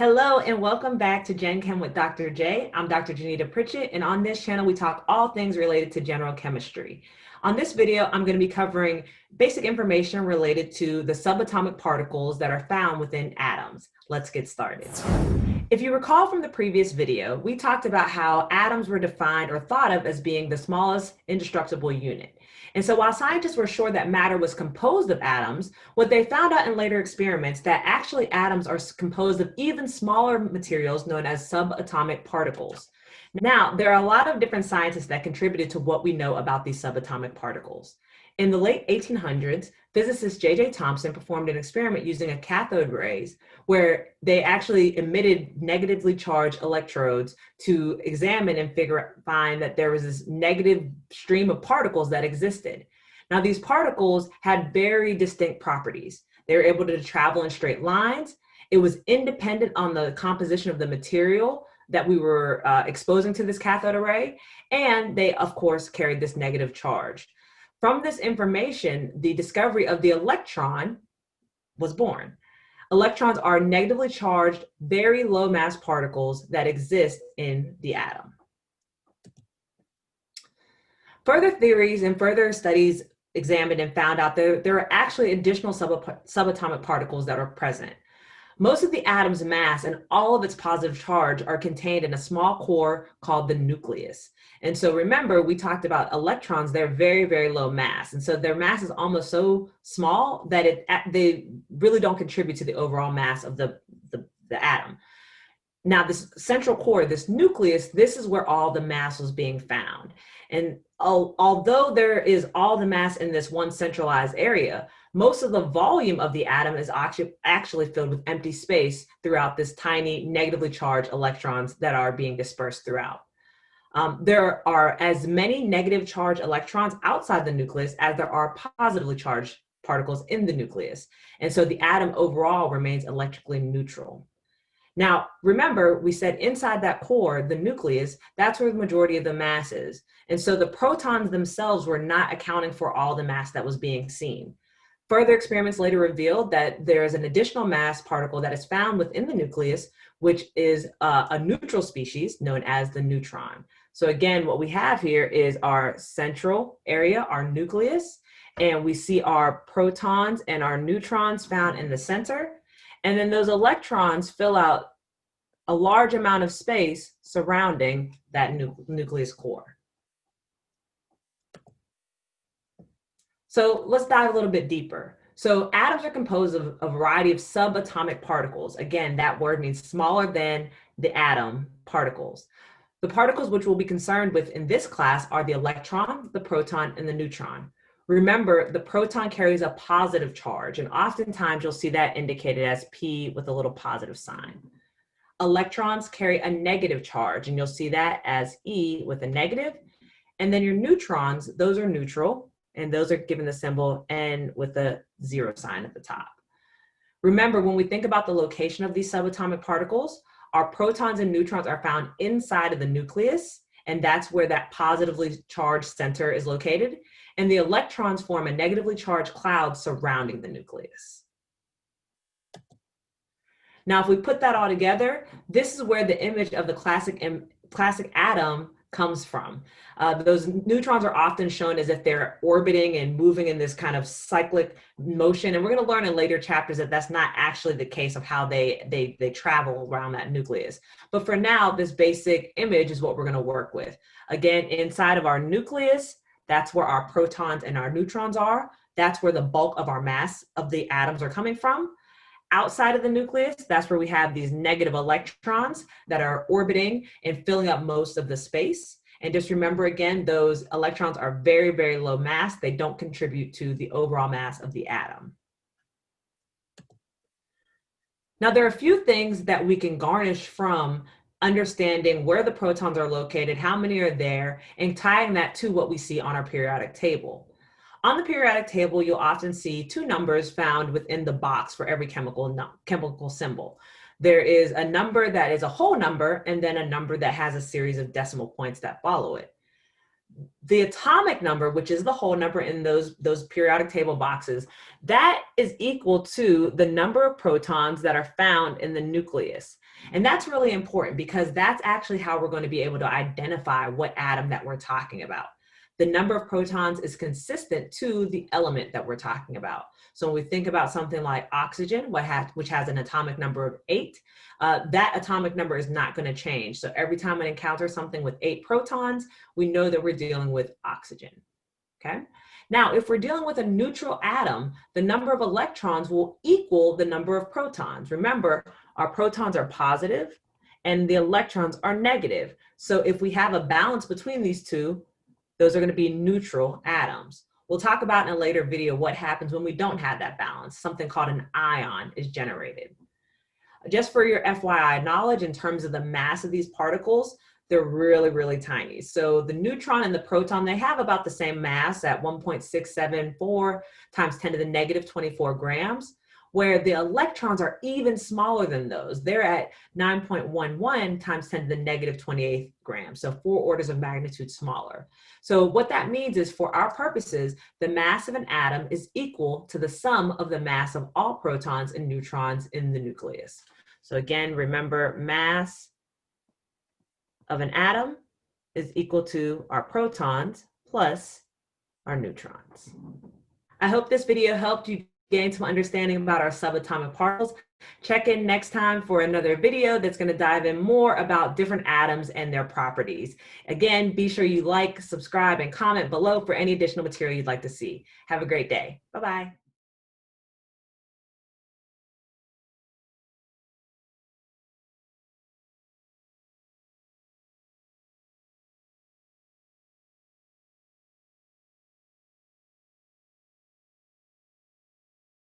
Hello and welcome back to Gen Chem with Dr. J. I'm Dr. Janita Pritchett, and on this channel we talk all things related to general chemistry. On this video, I'm going to be covering basic information related to the subatomic particles that are found within atoms. Let's get started. If you recall from the previous video, we talked about how atoms were defined or thought of as being the smallest indestructible unit. And so while scientists were sure that matter was composed of atoms, what they found out in later experiments that actually atoms are composed of even smaller materials known as subatomic particles. Now, there are a lot of different scientists that contributed to what we know about these subatomic particles. In the late 1800s, physicist J.J. Thomson performed an experiment using a cathode rays where they actually emitted negatively charged electrodes to examine and find that there was this negative stream of particles that existed. Now, these particles had very distinct properties. They were able to travel in straight lines. It was independent on the composition of the material that we were exposing to this cathode array, and they, of course, carried this negative charge. From this information, the discovery of the electron was born. Electrons are negatively charged, very low mass particles that exist in the atom. Further theories and further studies examined and found out there are actually additional subatomic particles that are present. Most of the atom's mass and all of its positive charge are contained in a small core called the nucleus. And so remember, we talked about electrons, they're very, very low mass. And so their mass is almost so small that they really don't contribute to the overall mass of the atom. Now, this central core, this nucleus, this is where all the mass was being found. And although there is all the mass in this one centralized area, most of the volume of the atom is actually filled with empty space throughout this tiny negatively charged electrons that are being dispersed throughout. There are as many negative charged electrons outside the nucleus as there are positively charged particles in the nucleus. And so the atom overall remains electrically neutral. Now, remember, we said inside that core, the nucleus, that's where the majority of the mass is. And so the protons themselves were not accounting for all the mass that was being seen. Further experiments later revealed that there is an additional mass particle that is found within the nucleus, which is a neutral species known as the neutron. So again, what we have here is our central area, our nucleus, and we see our protons and our neutrons found in the center. And then those electrons fill out a large amount of space surrounding that nucleus core. So let's dive a little bit deeper. So atoms are composed of a variety of subatomic particles. Again, that word means smaller than the atom particles. The particles which we'll be concerned with in this class are the electron, the proton, and the neutron. Remember, the proton carries a positive charge, and oftentimes you'll see that indicated as P with a little positive sign. Electrons carry a negative charge, and you'll see that as E with a negative. And then your neutrons, those are neutral, and those are given the symbol N with a 0 sign at the top. Remember, when we think about the location of these subatomic particles, our protons and neutrons are found inside of the nucleus, and that's where that positively charged center is located. And the electrons form a negatively charged cloud surrounding the nucleus. Now, if we put that all together, this is where the image of the classic atom comes from. Those neutrons are often shown as if they're orbiting and moving in this kind of cyclic motion. And we're going to learn in later chapters that that's not actually the case of how they travel around that nucleus. But for now, this basic image is what we're going to work with. Again, inside of our nucleus, that's where our protons and our neutrons are. That's where the bulk of our mass of the atoms are coming from. Outside of the nucleus, that's where we have these negative electrons that are orbiting and filling up most of the space. And just remember again, those electrons are very, very low mass. They don't contribute to the overall mass of the atom. Now, there are a few things that we can garnish from understanding where the protons are located, how many are there, and tying that to what we see on our periodic table. On the periodic table, you'll often see two numbers found within the box for every chemical symbol. There is a number that is a whole number, and then a number that has a series of decimal points that follow it. The atomic number, which is the whole number in those periodic table boxes, that is equal to the number of protons that are found in the nucleus. And that's really important because that's actually how we're going to be able to identify what atom that we're talking about. The number of protons is consistent to the element that we're talking about. So when we think about something like oxygen, which has an atomic number of 8, that atomic number is not going to change. So every time we encounter something with 8 protons, we know that we're dealing with oxygen. Okay. Now, if we're dealing with a neutral atom, the number of electrons will equal the number of protons. Remember, our protons are positive and the electrons are negative. So if we have a balance between these two, those are going to be neutral atoms. We'll talk about in a later video what happens when we don't have that balance. Something called an ion is generated. Just for your FYI knowledge, in terms of the mass of these particles, they're really, really tiny. So the neutron and the proton, they have about the same mass at 1.674 times 10 to the negative 24 grams, where the electrons are even smaller than those. They're at 9.11 times 10 to the negative 28 grams, so 4 orders of magnitude smaller. So what that means is, for our purposes, the mass of an atom is equal to the sum of the mass of all protons and neutrons in the nucleus. So again, remember, mass of an atom is equal to our protons plus our neutrons. I hope this video helped you gain some understanding about our subatomic particles. Check in next time for another video that's going to dive in more about different atoms and their properties. Again, be sure you like, subscribe, and comment below for any additional material you'd like to see. Have a great day. Bye-bye.